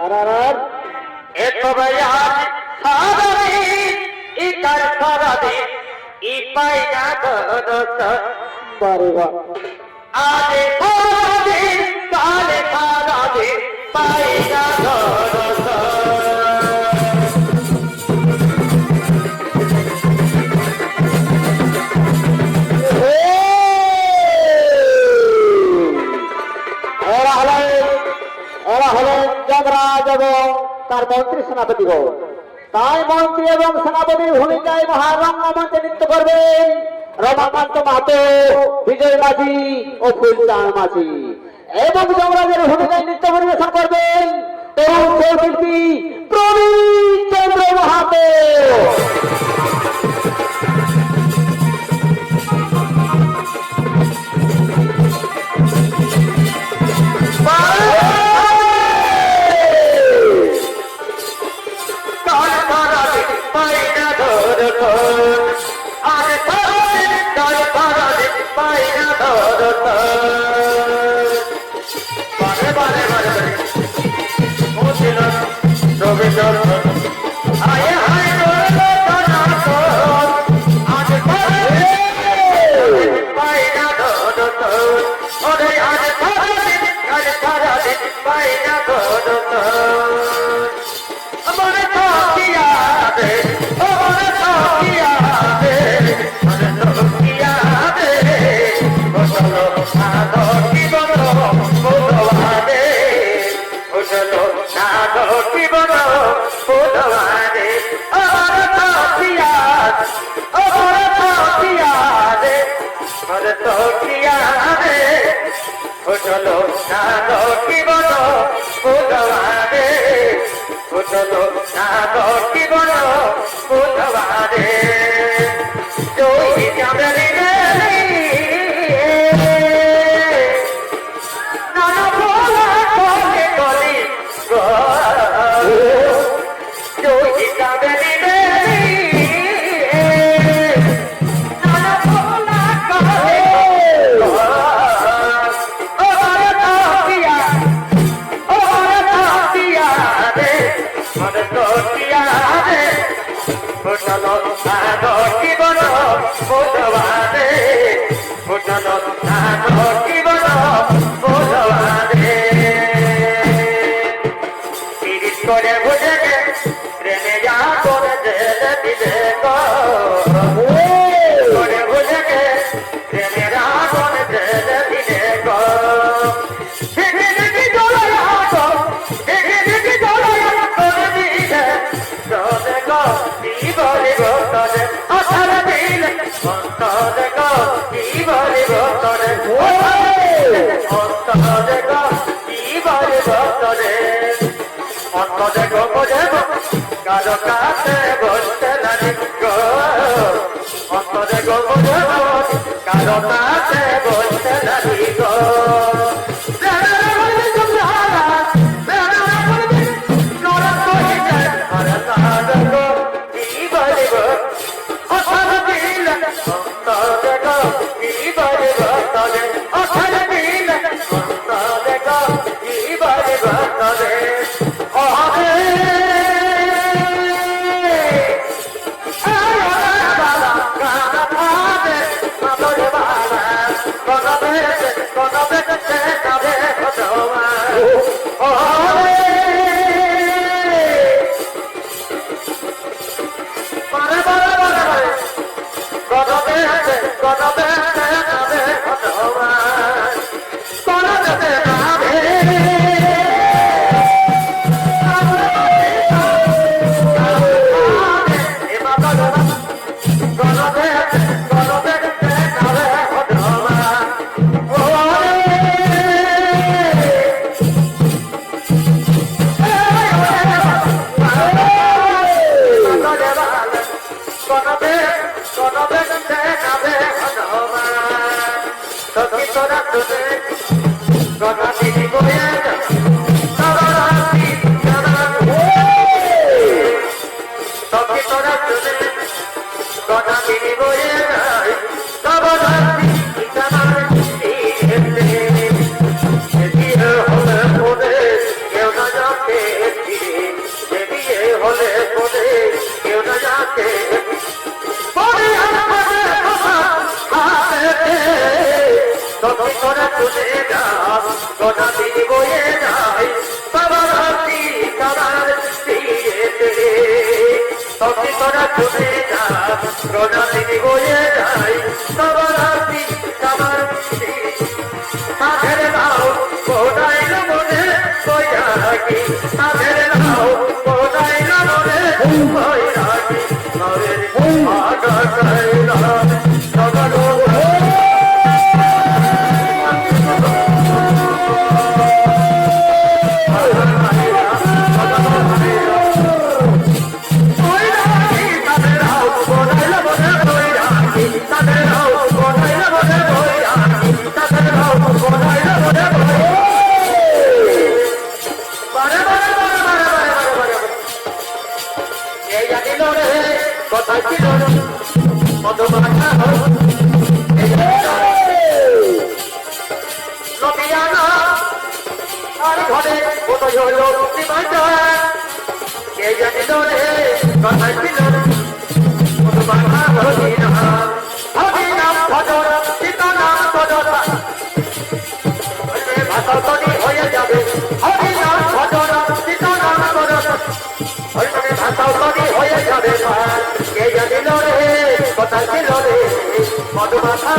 एक भैया इकर सारादी इपाइना दोस्त बारेवा आजे सारादी काले सारादी पाइना दोस्त যমরাজ এবং তার মন্ত্রী সেনাপতি গো তাই মন্ত্রী এবং সেনাপতির ভূমিকায় মহারঙ্গমঞ্চে নৃত্য করবেন রমাকান্ত মাহাতো, বিজয় মাঝি ও ফুলচাঁদ মাঝি এবং যমরাজের ভূমিকায় নৃত্য পরিবেশন করবেন তরুণ শিল্পী প্রবীণ চন্দ্র মাহাতো। Gonna কোথায় ছিল মধুমাখা নদিয়ানা আর ঘরে কোথায় হলো সীমাটা কে জানিল রে কোথায় ছিল মধুমাখা হরিনা হরিনাম ভজন সীতানাম ভজন ভাষা তৈরি হয়ে যাবে হরিনাম ভজন সীতানাম ভজন ভাষা তৈরি হয়ে যাবে কে জানিল রে কোথায় ছিল রে মধুমাখা